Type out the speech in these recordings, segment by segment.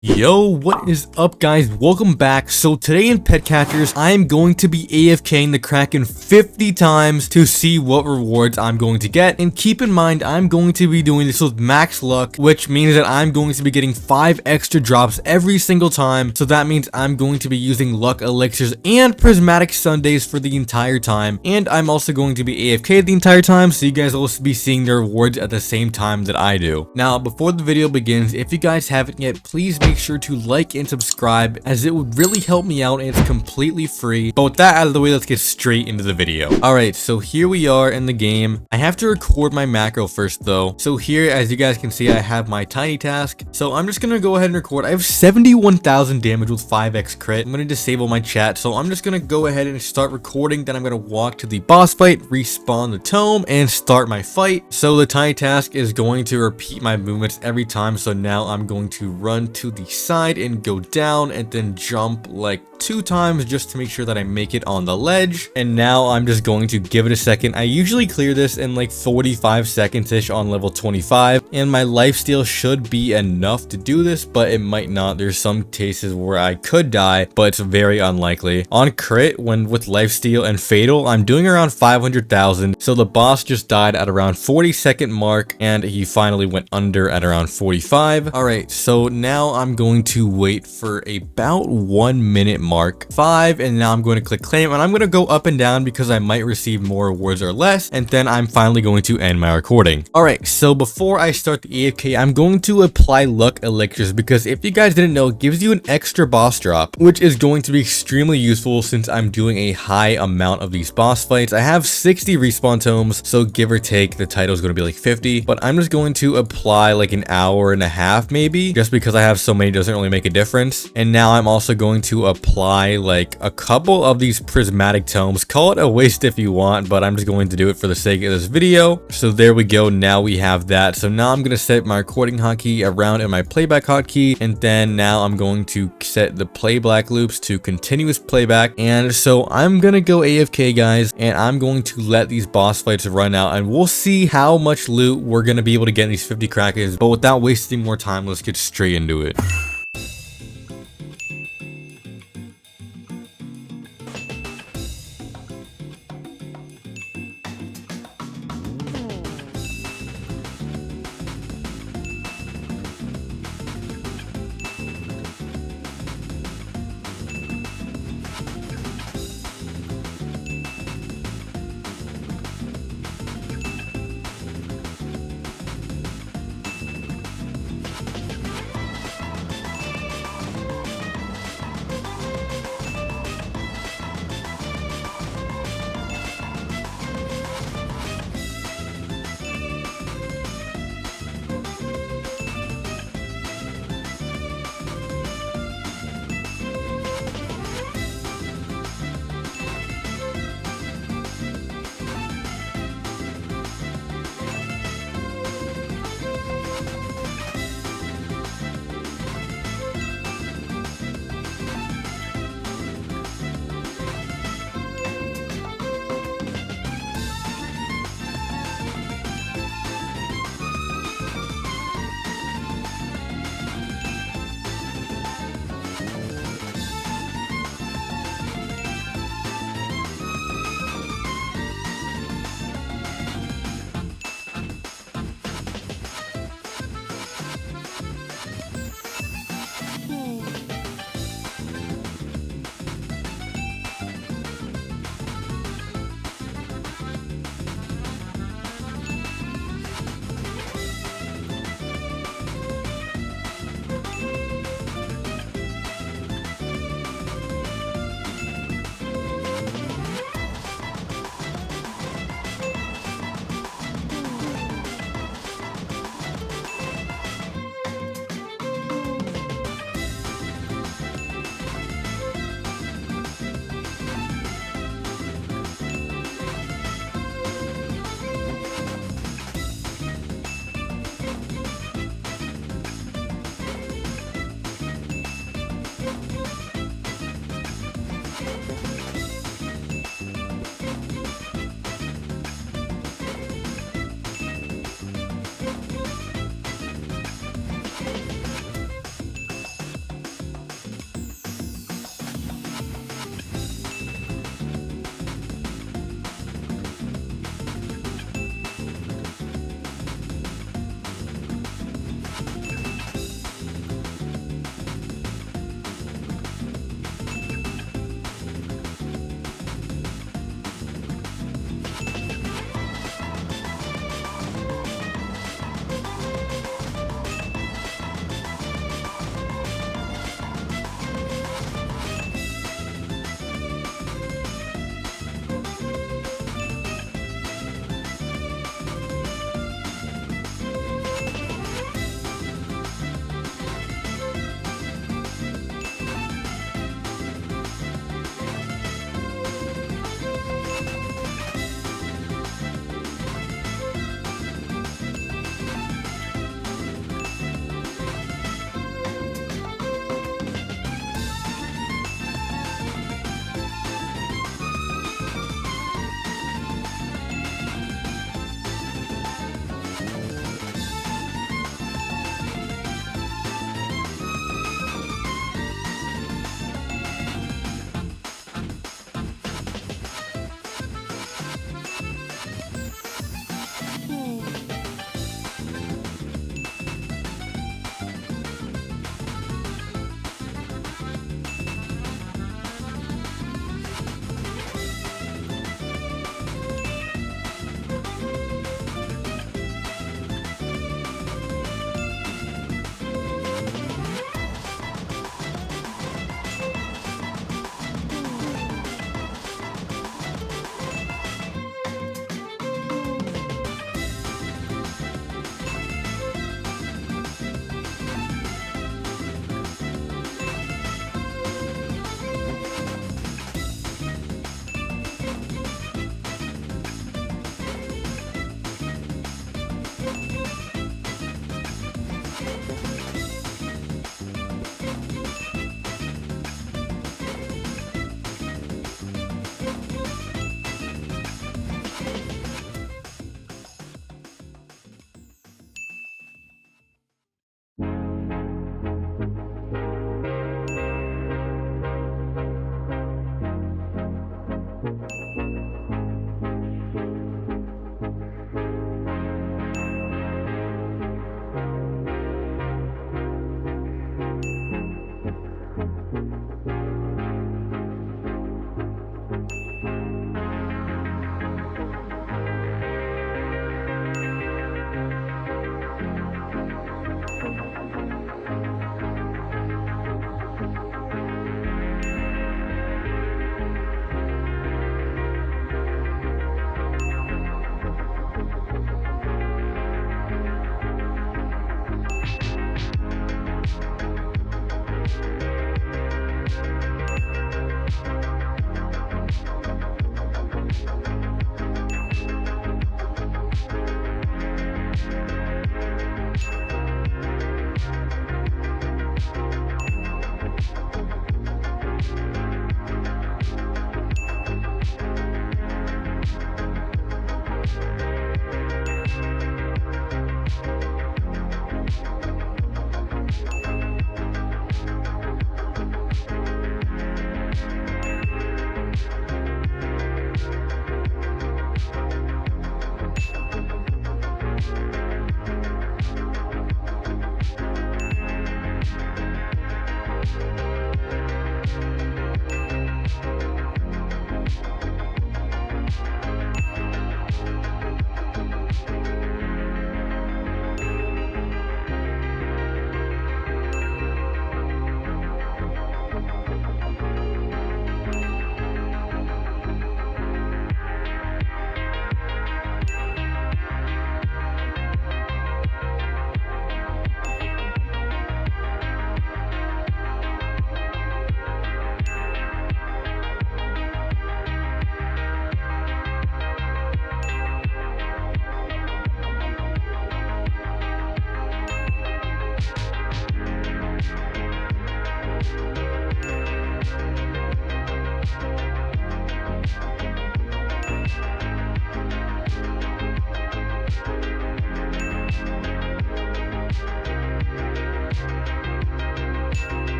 Yo, what is up guys? Welcome back. So today in Pet Catchers, I am going to be AFKing the Kraken 50 times to see what rewards I'm going to get. And keep in mind, I'm going to be doing this with max luck, which means that I'm going to be getting 5 extra drops every single time. So that means I'm going to be using luck elixirs and prismatic Sundays for the entire time. And I'm also going to be AFK the entire time, so you guys will also be seeing the rewards at the same time that I do. Now, before the video begins, if you guys haven't yet, please make sure to like and subscribe, as it would really help me out and it's completely free. But with that out of the way, let's get straight into the video. Alright, so here we are in the game. I have to record my macro first though. So here, as you guys can see, I have my tiny task. So I'm just gonna go ahead and record. I have 71,000 damage with 5x crit. I'm gonna disable my chat. So I'm just gonna go ahead and start recording. Then I'm gonna walk to the boss fight, respawn the tome, and start my fight. So the tiny task is going to repeat my movements every time. So now I'm going to run to the side and go down and then jump like 2 times just to make sure that I make it on the ledge. And now I'm just going to give it a second. I usually clear this in like 45 seconds ish on level 25, and my lifesteal should be enough to do this, but it might not. There's some cases where I could die, but it's very unlikely. On crit, when with lifesteal and fatal, I'm doing around 500,000. So the boss just died at around 40-second mark, and he finally went under at around 45. All right, so now I'm going to wait for about 1 minute mark 5, and now I'm going to click claim, and I'm going to go up and down because I might receive more rewards or less, and then I'm finally going to end my recording. All right, so before I start the AFK, I'm going to apply luck elixirs, because if you guys didn't know, it gives you an extra boss drop, which is going to be extremely useful since I'm doing a high amount of these boss fights. I have 60 respawn tomes, so give or take, the title is going to be like 50, but I'm just going to apply like an hour and a half maybe, just because I have so many doesn't really make a difference. And now I'm also going to apply like a couple of these prismatic tomes. Call it a waste if you want, but I'm just going to do it for the sake of this video. So there we go. Now we have that. So now I'm going to set my recording hotkey around in my playback hotkey, and then now I'm going to set the playback loops to continuous playback. And so I'm going to go AFK guys, and I'm going to let these boss fights run out, and we'll see how much loot we're going to be able to get in these 50 Krakens. But without wasting more time, let's get straight into it.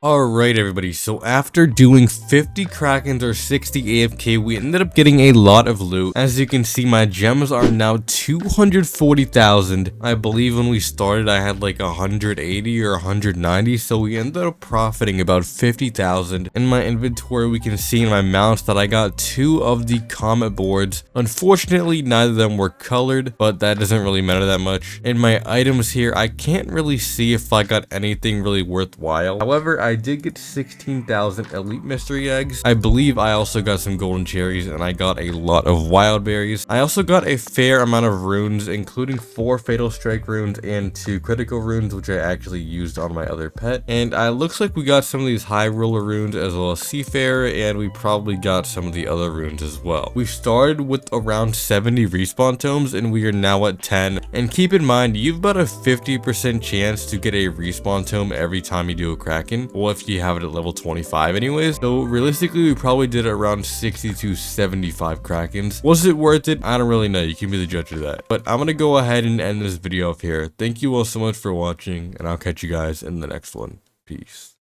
Alright everybody, so after doing 50 Krakens or 60 AFK, we ended up getting a lot of loot. As you can see, my gems are now 240,000. I believe when we started I had like 180 or 190, so we ended up profiting about 50,000. In my inventory, we can see in my mounts that I got 2 of the comet boards. Unfortunately, neither of them were colored, but that doesn't really matter that much. In my items here, I can't really see if I got anything really worthwhile. However, I did get 16,000 elite mystery eggs. I believe I also got some golden cherries, and I got a lot of wild berries. I also got a fair amount of runes, including 4 fatal strike runes and 2 critical runes, which I actually used on my other pet. And looks like we got some of these high roller runes as well as seafarer, and we probably got some of the other runes as well. We started with around 70 respawn tomes, and we are now at 10. And keep in mind, you've about a 50% chance to get a respawn tome every time you do a Kraken. Well, if you have it at level 25 anyways. So realistically, we probably did around 60 to 75 Krakens. Was it worth it? I don't really know. You can be the judge of that. But I'm gonna go ahead and end this video off here. Thank you all so much for watching, and I'll catch you guys in the next one. Peace.